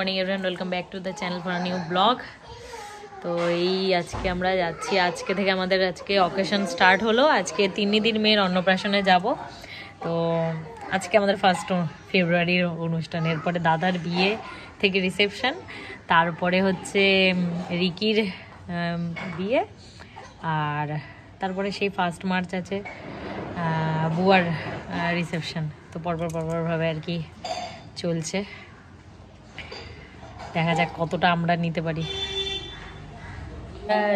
Morning everyone, welcome back to the channel for a new blog. তো আজকে আমরা যাচ্ছি, আজকে থেকে আমাদের আজকে অকেশন স্টার্ট হলো। আজকে তিন্নিদির মেয়ের অন্নপ্রাশনে যাব। তো আজকে আমাদের 1 ফেব্রুয়ারির অনুষ্ঠান, এরপরে দাদার বিয়ে থেকে রিসেপশন, তারপরে হচ্ছে রিকির বিয়ে, আর তারপরে সেই 1 মার্চ আছে বুয়ার রিসেপশন। তো পরপরভাবে আর কি চলছে, দেখা যাক কতটা আমরা নিতে পারি।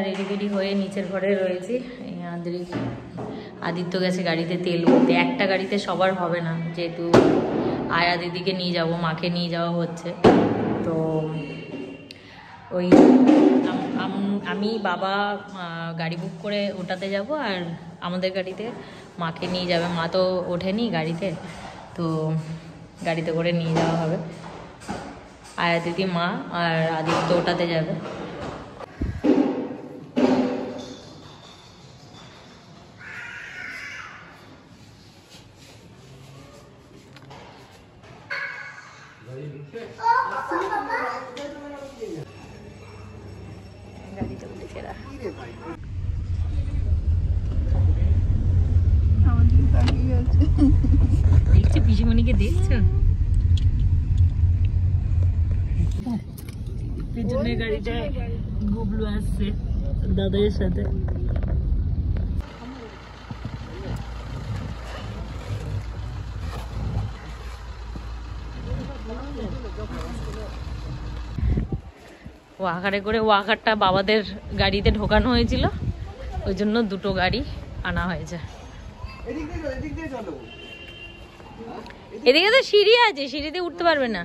রেডি হয়ে নিচের ঘরে রয়েছি। আদিত্য গেছে গাড়িতে তেল ভরতে। একটা গাড়িতে সবার হবে না, যেহেতু আয়া দিদিকে নিয়ে যাব, মাকে নিয়ে যাওয়া হচ্ছে। তো ওই আমি বাবা গাড়ি বুক করে ওটাতে যাব, আর আমাদের গাড়িতে মাকে নিয়ে যাবে। মা তো ওঠেনি গাড়িতে, তো গাড়িতে করে নিয়ে যাওয়া হবে। আয়া দিদি, মা আর আদিত্য ওটাতে যাবে। গাড়িতে উঠেছে এরা। দেখছো পিসিমণিকে, দেখছো পিছনের গাড়িটায় গুবলু আসছে দাদার সাথে। ওয়াকারে করে, ওয়াকারটা বাবাদের গাড়িতে ঢোকানো হয়েছিল, ওই জন্য 2টো গাড়ি আনা হয়েছে। এদিকে তো সিঁড়ি আছে, সিঁড়িতে উঠতে পারবে না।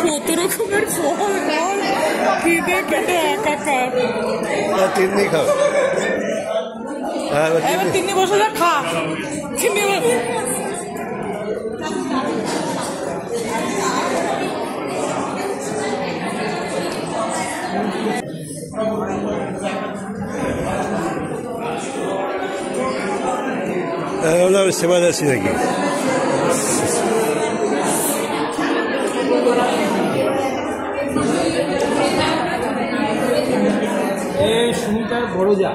কত রকমের ফল খিদে পেটে একাকার। তিন্নি খাও, এবার তিন্নি বসে যা, খা তিন্নি। সেবা যাচ্ছি নাকি? সুমিতার বড় যা।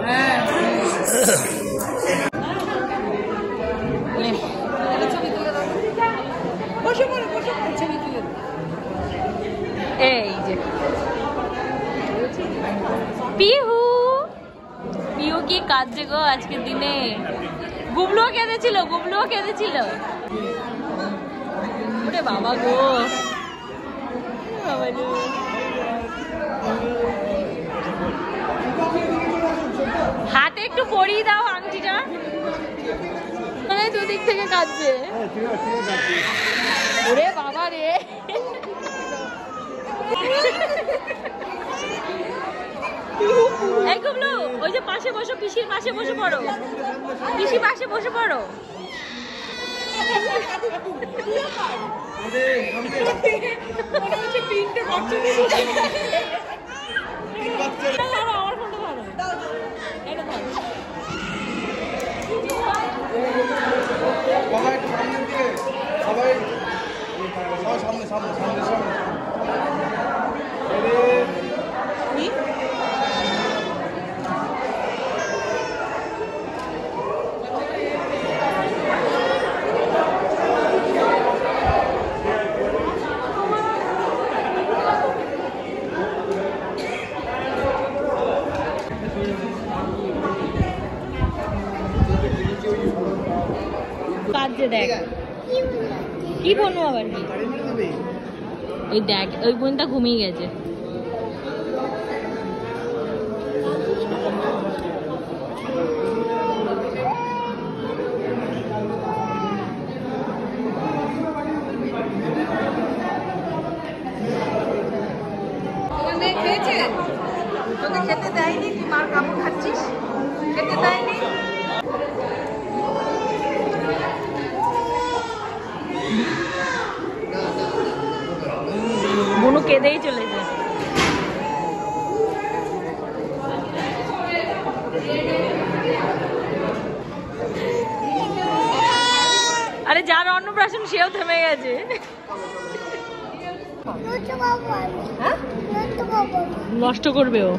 এই যে পিহু, পিহু কি কাঁদছে গো আজকের দিনে। গুবলুও কেঁদেছিল, গুবলুও কেঁদেছিল। ওরে বাবা গো, হাতে একটু পরিয়ে দাও আংটিটা, মানে দুদিক থেকে কাঁদছে। ওরে বাবা রে, এই গুবলু ওই যে পাশে বসো, পিসির পাশে বসে পড়ো, পিসি পাশে বসে পড়ো। দেখ কি বলবো আবার কি, ওই দেখ ওই বোনটা ঘুমিয়ে গেছে। তোকে খেতে দেয়নি, তুই মার কাপড় খাচ্ছিস, খেতে দেয়নি। কেঁদেই চলেছে। আরে যার অন্নপ্রাশন সেও থেমে গেছে। নষ্ট করবে ও,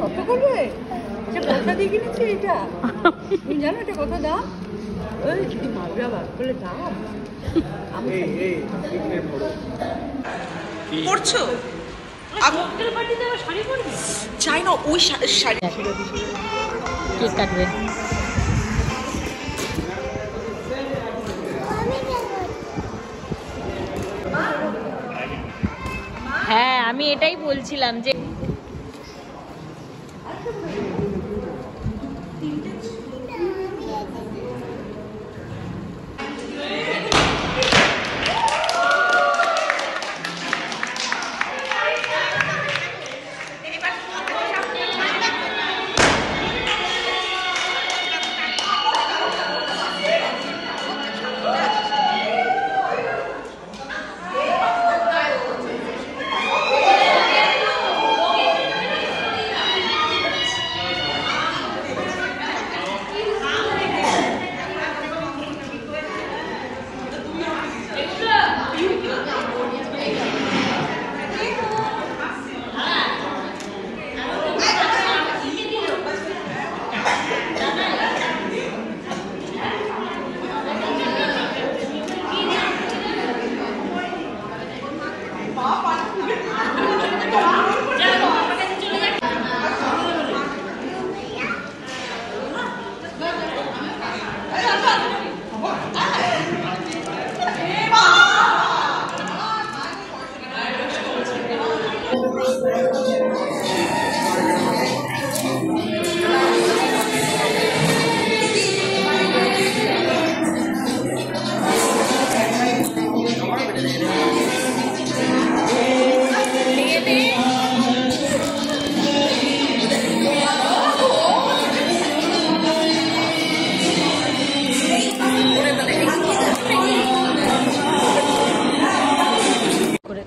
নষ্ট করবে? কথা দিয়ে কিনেছি এটা, তুমি জানো এটা কথা দাম? ওই যদি মাগরা বার করলে দাম পড়ছো চাই না ওই শাড়ি। কেক কাটবে। হ্যাঁ আমি এটাই বলছিলাম যে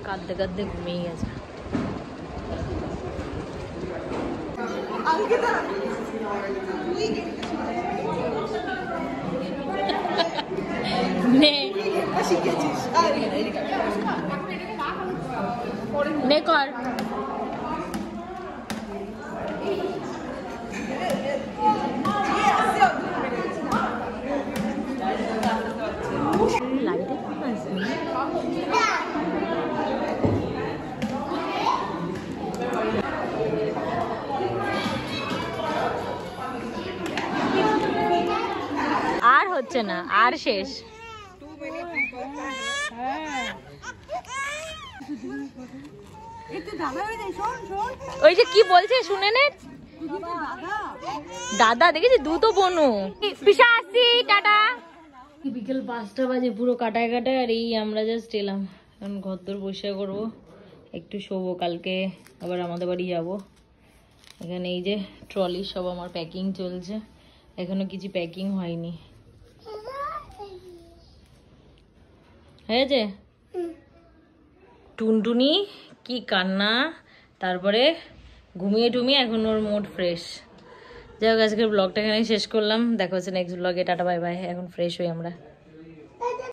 কাঁদতে কাঁদতে ঘুমিয়ে গেছে। নে কর। আর হচ্ছে না, আর শেষ। ওই যে কি বলছে শুনে নে। দাদা দেখেছি দুটো বোনু। পিসা আসছি, টাটা। বিকেল 5টা বাজে, পুরো কাটায় কাটায়। আর এই আমরা জাস্ট এলাম, এখন ঘরদোর বসে করবো, একটু শোবো, কালকে আবার আমাদের বাড়ি যাবো। এখানে এই যে ট্রলি সব আমার প্যাকিং চলছে, এখনো কিছু প্যাকিং হয়নি। হয়েছে? টুনটুনি কি কান্না, তারপরে ঘুমিয়ে টুমিয়ে এখন ওর মুড ফ্রেশ। যাই হোক, আজকের ব্লগটা এখানে শেষ করলাম, দেখা হচ্ছে নেক্সট ব্লগে। Tata bye bye. এখন ফ্রেশ হই আমরা।